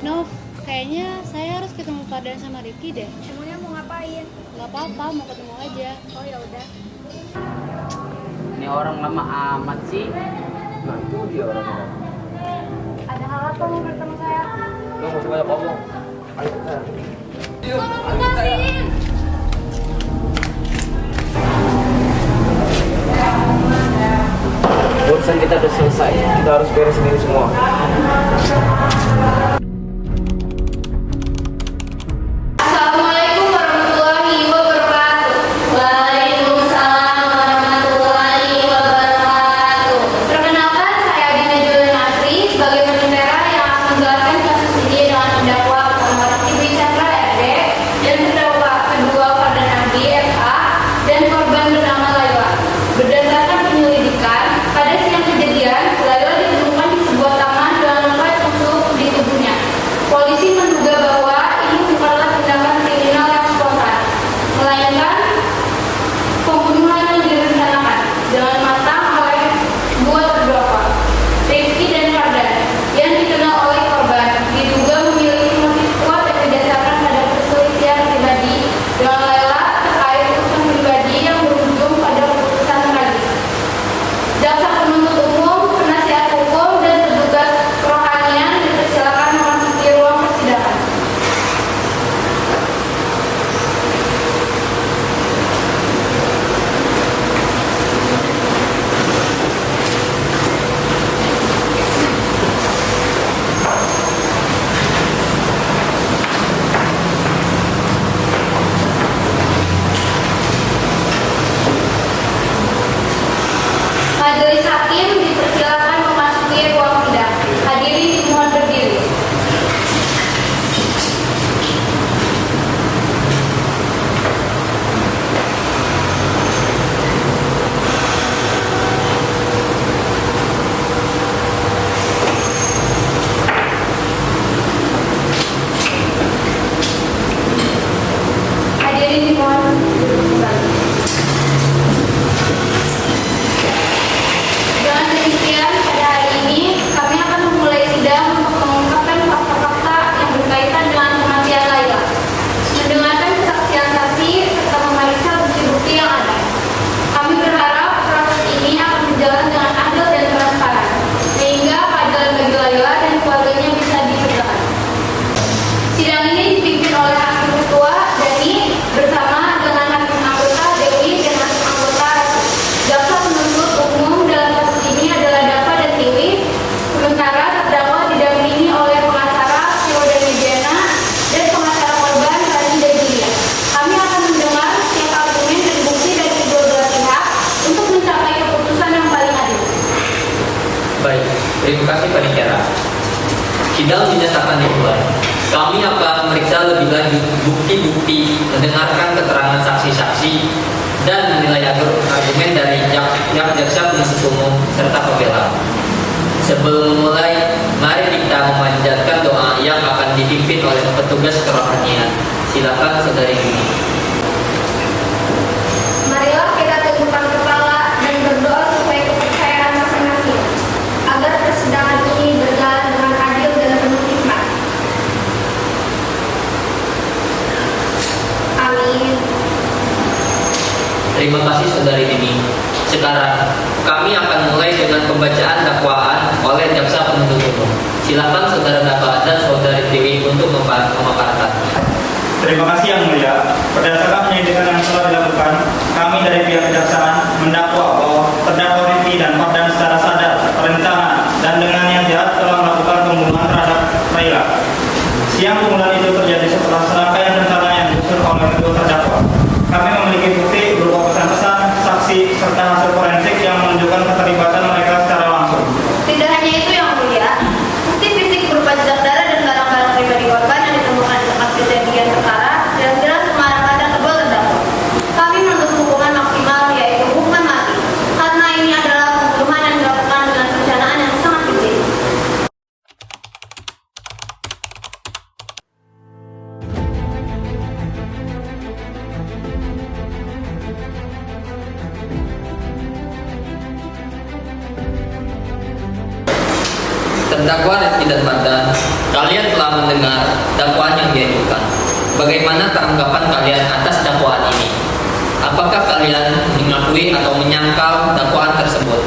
Nov, kayaknya saya harus ketemu Fardan sama Rifki deh. Emangnya mau ngapain? Gak apa-apa, mau ketemu aja. Oh ya udah. Ini orang lama amat sih. Nah itu dia orangnya. Ada hal apa mau bertemu saya? Lo gak usah banyak ngomong. Ayo kita. Tolong lepasin! Urusan kita udah selesai. Kita harus beresin ini semua. Assalamualaikum warahmatullahi wabarakatuh. Waalaikumsalam warahmatullahi wabarakatuh. Perkenalkan, saya Adina Julian Asri sebagai penentara yang akan menjelaskan kasus ini dengan terdakwa pertama Rifki Chandra RD dan terdakwa kedua Fardan Abi FA dan korban bernama Laila. Berdasarkan penyelidikan, pada siang kejadian, Laila ditemukan di sebuah taman dengan luka tusuk di tubuhnya. Polisi menduga bahwa ini bukanlah tindakan kriminal yang spontan, melainkan pembunuhan yang direncanakan dengan matang oleh dua terdakwa, Rifki dan Fardan, yang dikenal oleh korban, diduga memiliki motif kuat yang didasarkan pada perselisihan pribadi dengan Laila terkait urusan pribadi yang berujung pada keputusan tragis. Jaksa penuntut umum, penasihat hukum, dan petugas kerohanian dipersilakan memasuki ruang persidangan. Majelis hakim dipersilakan memasuki ruang sidang. Hadirin dimohon berdiri. Hadirin dimohon duduk kembali. Dengan demikian, pada hari ini kami akan memulai sidang untuk mengungkapkan fakta-fakta yang berkaitan dengan kematian Laila, mendengarkan kesaksian saksi serta memeriksa bukti-bukti yang ada. Kami berharap proses ini akan berjalan dengan adil dan transparan, sehingga keadilan bagi Laila dan keluarganya bisa ditegakkan. Sidang ini dipimpin oleh Hakim Ketua Dani bersama dengan Hakim Anggota Dewi dan Hakim Anggota Ratu. Jaksa penuntut umum dalam kasus ini adalah Dava dan Tiwi, sementara terdakwa didampingi oleh pengacara Tio dan Widiana dan pengacara korban Rani dan Julia. Kami akan mendengar setiap argumen dan bukti dari kedua belah pihak untuk mencapai keputusan yang paling adil. Baik, terima kasih Panitia. Sidang dinyatakan dimulai. Kami akan memeriksa lebih lanjut bukti-bukti, mendengarkan keterangan saksi-saksi, dan menilai argumen dari jaksa penuntut umum serta pembela. Sebelum memulai, mari kita memanjatkan doa yang akan dipimpin oleh petugas kerohanian. Silakan saudari Yuni. Marilah kita tundukkan kepala dan berdoa sesuai kepercayaan masing-masing, agar persidangan ini berjalan dengan adil dan penuh hikmat. Amin. Terima kasih saudari Dini. Sekarang kami akan mulai dengan pembacaan dakwaan oleh jaksa penuntut umum. Silakan saudara Dava dan saudari Dewi untuk memaparkan. Terima kasih Yang Mulia. Berdasarkan penyelidikan yang telah dilakukan, kami dari pihak kejaksaan mendakwa bahwa terdakwa Rifki dan Fardan secara sadar, terencana, dan dengan yang jahat telah melakukan pembunuhan terhadap Laila. Siang pembunuhan itu terjadi setelah serangkaian rencana yang disusun oleh kedua terdakwa. Kami memiliki bukti berupa pesan-pesan, saksi, serta hasil forensik yang menunjukkan keterlibatan mereka secara langsung. Tidak hanya itu Yang Mulia, bukti fisik berupa jejak darah dan Kalian telah mendengar dakwaan yang diajukan. Bagaimana tanggapan kalian atas dakwaan ini? Apakah kalian mengakui atau menyangkal dakwaan tersebut?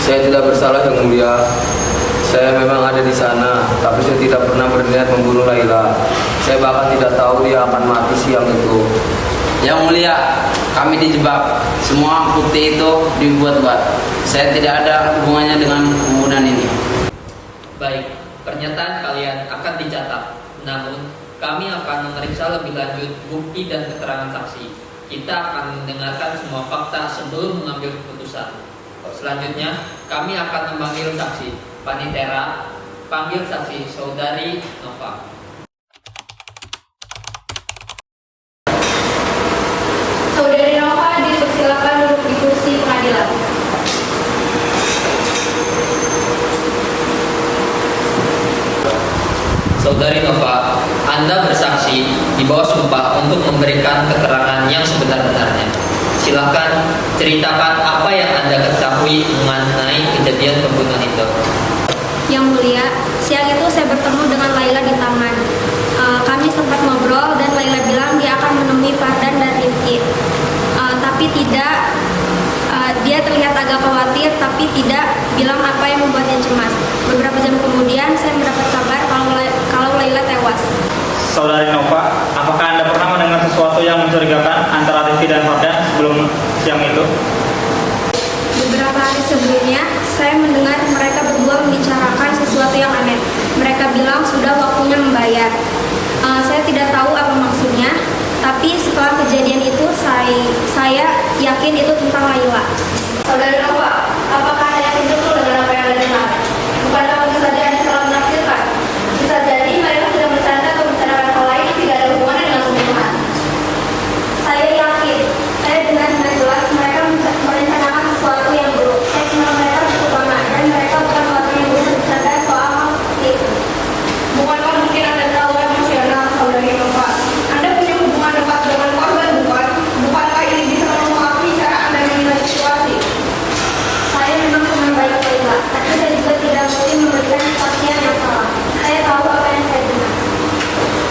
Saya tidak bersalah yang mulia. Saya memang ada di sana, tapi saya tidak pernah berniat membunuh Laila. Saya bahkan tidak tahu dia akan mati siang itu. Yang mulia, kami dijebak. Semua bukti itu dibuat-buat. Saya tidak ada hubungannya dengan pembunuhan ini. Baik, pernyataan kalian akan dicatat. Namun, kami akan memeriksa lebih lanjut bukti dan keterangan saksi. Kita akan mendengarkan semua fakta sebelum mengambil keputusan. Selanjutnya, kami akan memanggil saksi. Panitera, panggil saksi Saudari Nova. Saudari Nova dipersilakan duduk di kursi pengadilan. Saudari Nova, Anda bersaksi di bawah sumpah untuk memberikan keterangan yang sebenar-benarnya. Silakan ceritakan apa yang Anda ketahui mengenai kejadian pembunuhan itu. Yang mulia, siang itu saya bertemu dengan Laila di taman. Kami sempat ngobrol dan Laila bilang dia akan menemui Fardan dan Rifki. Tapi tidak, dia terlihat agak khawatir tapi tidak bilang apa yang membuatnya cemas. Beberapa jam kemudian saya mendapat kabar kalau Laila tewas. Saudari Nova, apakah Anda pernah mendengar sesuatu yang mencurigakan antara Rifki dan Fardan sebelum siang itu? Beberapa hari sebelumnya, saya mendengar mereka berdua membicarakan sesuatu yang aneh. Mereka bilang sudah waktunya membayar. Saya tidak tahu apa maksudnya, tapi setelah kejadian itu, saya yakin itu tentang Laila. Saudari Nova, apakah Anda yakin betul dengan apa yang Anda dengar? Bukankah mungkin saja Anda salah menafsirkan? Bisa jadi mereka sudah bercanda atau membicarakan hal lain yang tidak ada hubungannya dengan pembunuhan. Saya yakin, saya dengar dengan jelas mereka merencanakan sesuatu yang buruk. Saya kenal mereka cukup lama dan mereka bukan orang yang bisa bercanda soal hal seperti itu. Bukankah mungkin Anda terlalu emosional, Saudari Nova? Anda punya hubungan dekat dengan korban, bukan? Bukankah ini bisa mempengaruhi cara Anda menilai situasi? Saya memang teman baik Laila, tapi saya juga tidak mungkin memberikan kesaksian yang salah. Saya tahu apa yang saya dengar.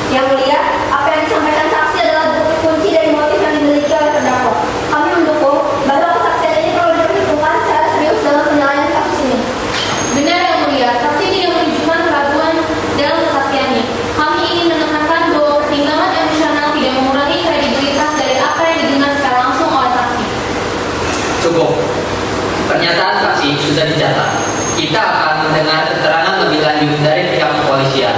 Yang mulia, apa yang disampaikan saksi adalah bukti kunci dari motif yang dimiliki oleh terdakwa. Kami mendukung bahwa kesaksian ini perlu diperhitungkan secara serius dalam penilaian kasus ini. Benar yang mulia, saksi tidak menunjukkan keraguan dalam kesaksiannya. Kami ingin menekankan bahwa pertimbangan emosional tidak mengurangi kredibilitas dari apa yang didengar secara langsung oleh saksi. Cukup. Pernyataan saksi sudah dicatat. Kita akan mendengar keterangan lebih lanjut dari pihak kepolisian.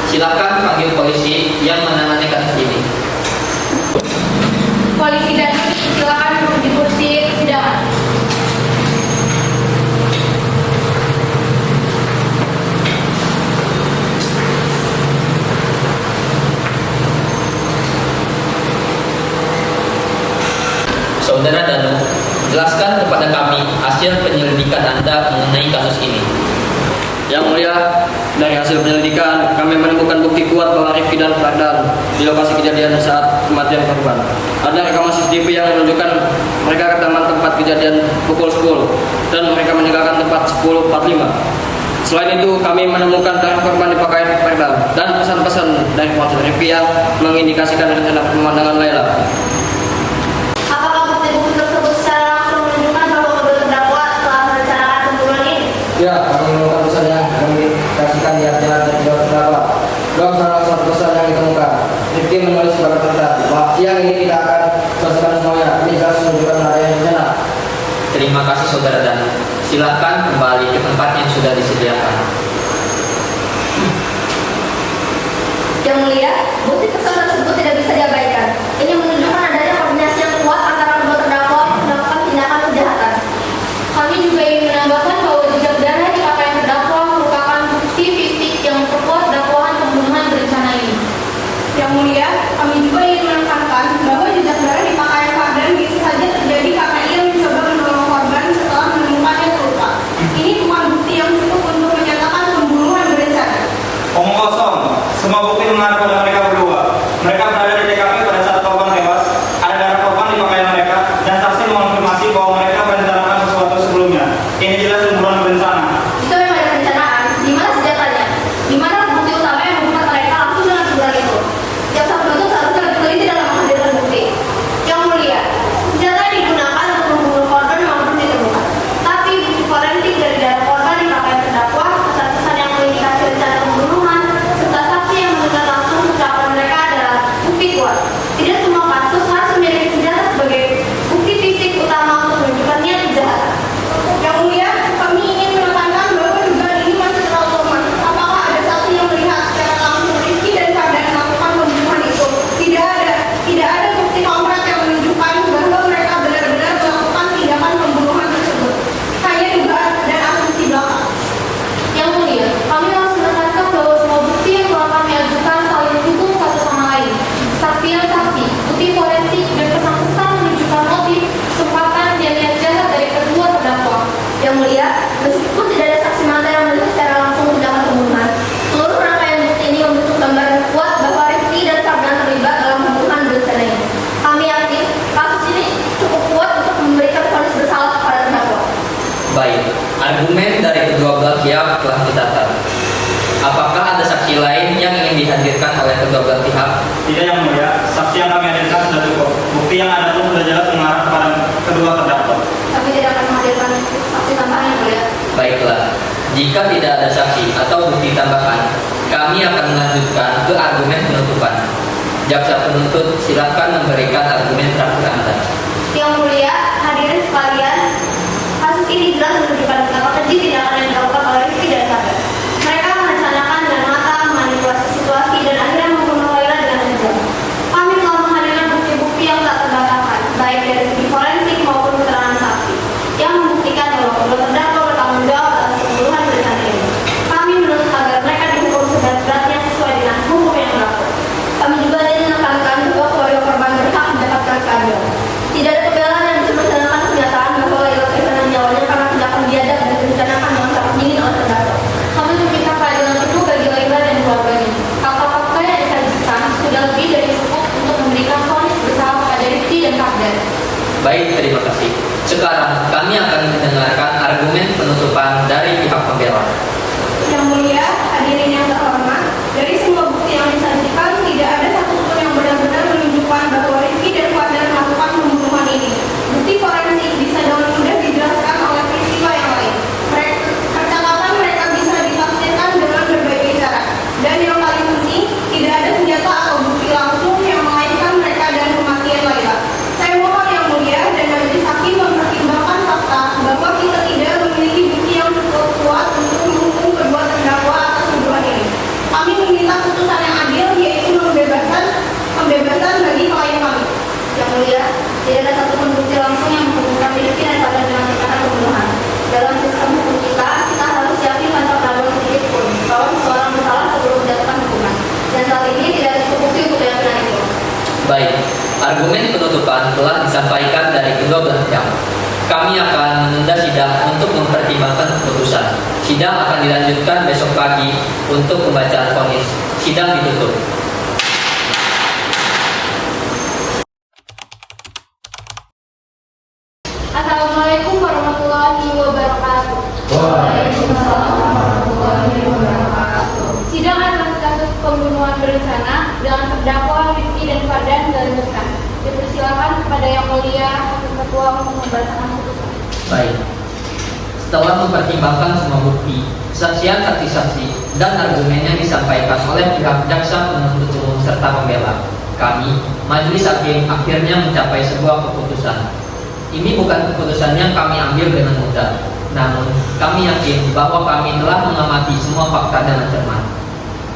Silakan panggil polisi yang menangani kasus ini. Polisi dan silakan duduk di kursi persidangan. Saudara Danu, jelaskan kepada kami hasil penyelidikan Anda mengenai kasus ini. Yang mulia, dari hasil penyelidikan kami menemukan bukti kuat bahwa Rifki dan Fardan di lokasi kejadian saat kematian korban. Ada rekaman CCTV yang menunjukkan mereka ke taman tempat kejadian pukul 10 dan mereka meninggalkan tempat 10.45. Selain itu, kami menemukan tangan korban di pakaian Fardan dan pesan-pesan dari ponsel Rifki yang mengindikasikan rencana pemandangan Laila. Apakah bukti-bukti tersebut secara langsung menunjukkan bahwa kedua terdakwa telah merencanakan pembunuhan ini? Ya, kami menemukan pesan yang mengindikasikan niatnya dari kedua terdakwa. Dalam salah satu pesan yang ditemukan, Rifki menulis sebagai berkata bahwa siang ini tidak akan selesaikan semuanya. Ini jelas menunjukkan adanya rencana. Terima kasih Saudara Danu. Silakan kembali ke tempat yang sudah disediakan. Yang mulia, bukti pesan tersebut tidak bisa diabaikan. Ini menunjukkan adanya koordinasi yang kuat antara kedua terdakwa untuk melakukan tindakan kejahatan. Kami juga ingin menambahkan bahwa jejak darah di pakaian terdakwa merupakan bukti fisik yang memperkuat dakwaan pembunuhan berencana ini. Yang mulia, kami juga ingin menekankan bahwa jejak darah di pakaian Fardan bisa saja terjadi karena ia mencoba menolong korban setelah menemukannya terluka. Ini bukan bukti yang cukup untuk menyatakan pembunuhan berencana. Omong kosong, semua bukti mengarah pada mereka berdua. Mereka berada di TKP pada saat korban tewas, ada darah korban di pakaian mereka, dan saksi mengonfirmasi bahwa mereka merencanakan sesuatu sebelumnya. Ini jelas pembunuhan berencana. Itu memang ada perencanaan. Di mana senjatanya? saksi lain yang ingin dihadirkan oleh kedua belah pihak? Tidak yang mulia, saksi yang kami hadirkan sudah cukup. Bukti yang ada pun sudah jelas mengarah kepada kedua terdakwa. Kami tidak akan menghadirkan saksi tambahan yang mulia. Baiklah, jika tidak ada saksi atau bukti tambahan, kami akan melanjutkan ke argumen penutupan. Jaksa penuntut silakan memberikan argumen terakhir Anda. Yang mulia, hadirin sekalian, kasus ini jelas menunjukkan betapa keji tindakan yang dilakukan oleh Rifki dan Fardan. Mereka merencanakan dan matang manipulasi situasi dan akhirnya membunuh Laila dengan kejam. Kami telah menghadirkan bukti-bukti yang tak terbantahkan, baik dari segi forensik maupun keterangan saksi, yang membuktikan bahwa kedua terdakwa bertanggung jawab atas pembunuhan berencana ini. Kami menuntut agar mereka dihukum seberat-beratnya sesuai dengan hukum yang berlaku. Kami juga menekankan bahwa keluarga korban berhak mendapatkan keadilan. Tidak ada pembelaan yang bisa melaksanakan kenyataan bahwa Laila kehilangan nyawanya karena tindakan biadab dan direncanakan dengan sangat dingin oleh terdakwa. Kami meminta keadilan penuh bagi Laila dan keluarganya. Fakta-fakta yang disajikan sudah lebih dari cukup untuk memberikan vonis bersalah kepada Rifki dan Fardan. Baik, terima kasih. Sekarang kami akan mendengarkan argumen penutupan dari pihak pembela. Yang mulia, hadirin yang terhormat, dari semua bukti yang disajikan tidak ada satupun yang benar-benar menunjukkan bahwa Rifki dan Fardan melakukan pembunuhan ini. Bukti forensik bisa dengan mudah dijelaskan oleh peristiwa yang lain. Percakapan mereka bisa ditafsirkan dengan berbagai cara. Dan yang paling penting, tidak ada senjata atau bukti langsung yang mengaitkan mereka dan kematian Laila. Saya mohon yang mulia dan majelis hakim mempertimbangkan fakta bahwa kita tidak memiliki bukti yang cukup kuat untuk menghukum kedua terdakwa atas tuduhan ini. Kami meminta putusan yang adil, yaitu pembebasan bagi klien kami. Yang mulia, tidak ada satupun bukti langsung yang menghubungkan Rifki dan Fardan dengan tindakan pembunuhan. Dalam sistem hukum kita harus yakin tanpa keraguan sedikit pun bahwa seseorang bersalah sebelum menjatuhkan hukuman. Dan saat ini tidak ada cukup bukti untuk keyakinan itu. Baik, argumen penutupan telah disampaikan dari kedua belah pihak. Kami akan menunda sidang untuk mempertimbangkan keputusan. Sidang akan dilanjutkan besok pagi untuk pembacaan vonis. Sidang ditutup. Assalamualaikum warahmatullahi wabarakatuh. Waalaikumsalam warahmatullahi wabarakatuh. Sidang atas kasus pembunuhan berencana dengan terdakwa Rifki dan Fardan dilanjutkan. Dipersilakan kepada Yang Mulia Hakim Ketua untuk membacakan putusan. Baik. Setelah mempertimbangkan semua bukti, kesaksian saksi-saksi, dan argumen yang disampaikan oleh pihak jaksa penuntut umum serta pembela, kami, majelis hakim, akhirnya mencapai sebuah keputusan. Ini bukan keputusan yang kami ambil dengan mudah, namun kami yakin bahwa kami telah mengamati semua fakta dengan cermat.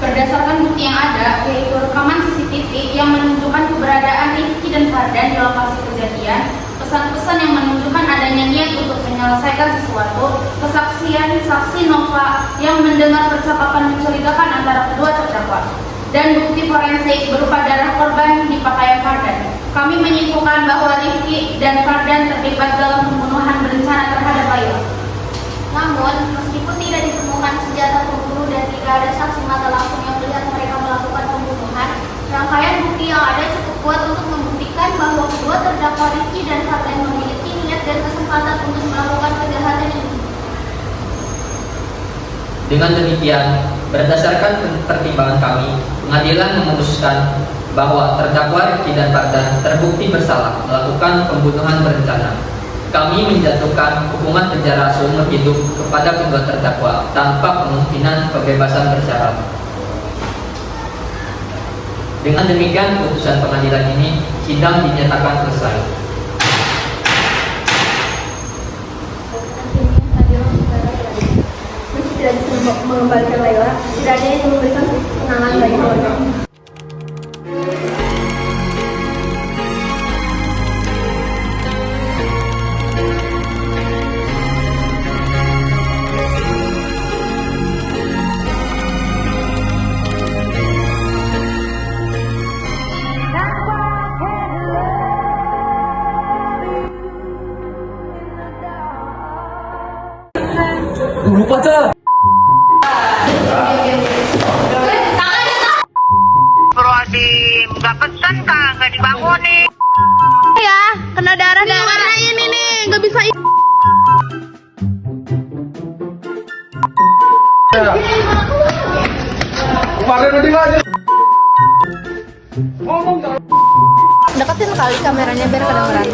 Berdasarkan bukti yang ada, yaitu rekaman CCTV yang menunjukkan keberadaan Rifki dan Fardan di lokasi kejadian, pesan-pesan yang menunjukkan adanya niat untuk menyelesaikan sesuatu, kesaksian saksi Nova yang mendengar percakapan mencurigakan antara kedua terdakwa, dan bukti forensik berupa darah korban di pakaian Fardan. Kami menyimpulkan bahwa Rifki dan Fardan terlibat dalam pembunuhan berencana terhadap Laila. Namun, meskipun tidak ditemukan senjata pembunuh dan tidak ada saksi mata langsung yang melihat mereka melakukan pembunuhan, rangkaian bukti yang ada cukup kuat untuk membuktikan bahwa kedua terdakwa Rifki dan Fardan memiliki niat dan kesempatan untuk melakukan kejahatan ini. Dengan demikian, berdasarkan pertimbangan kami, pengadilan memutuskan bahwa terdakwa Rifki dan Fardan terbukti bersalah melakukan pembunuhan berencana. Kami menjatuhkan hukuman penjara seumur hidup kepada kedua terdakwa tanpa kemungkinan pembebasan bersyarat. Dengan demikian, putusan pengadilan ini sidang dinyatakan selesai. Meski tidak bisa mengembalikan Laila, setidaknya itu memberikan kenangan bagi keluarga. Lupa cah. Astagfirullahaladzim, gak pesen kak, gak dibangunin. Ya, kena darah nih warna ini nih, nggak bisa. Deketin kali kameranya biar kedengeran.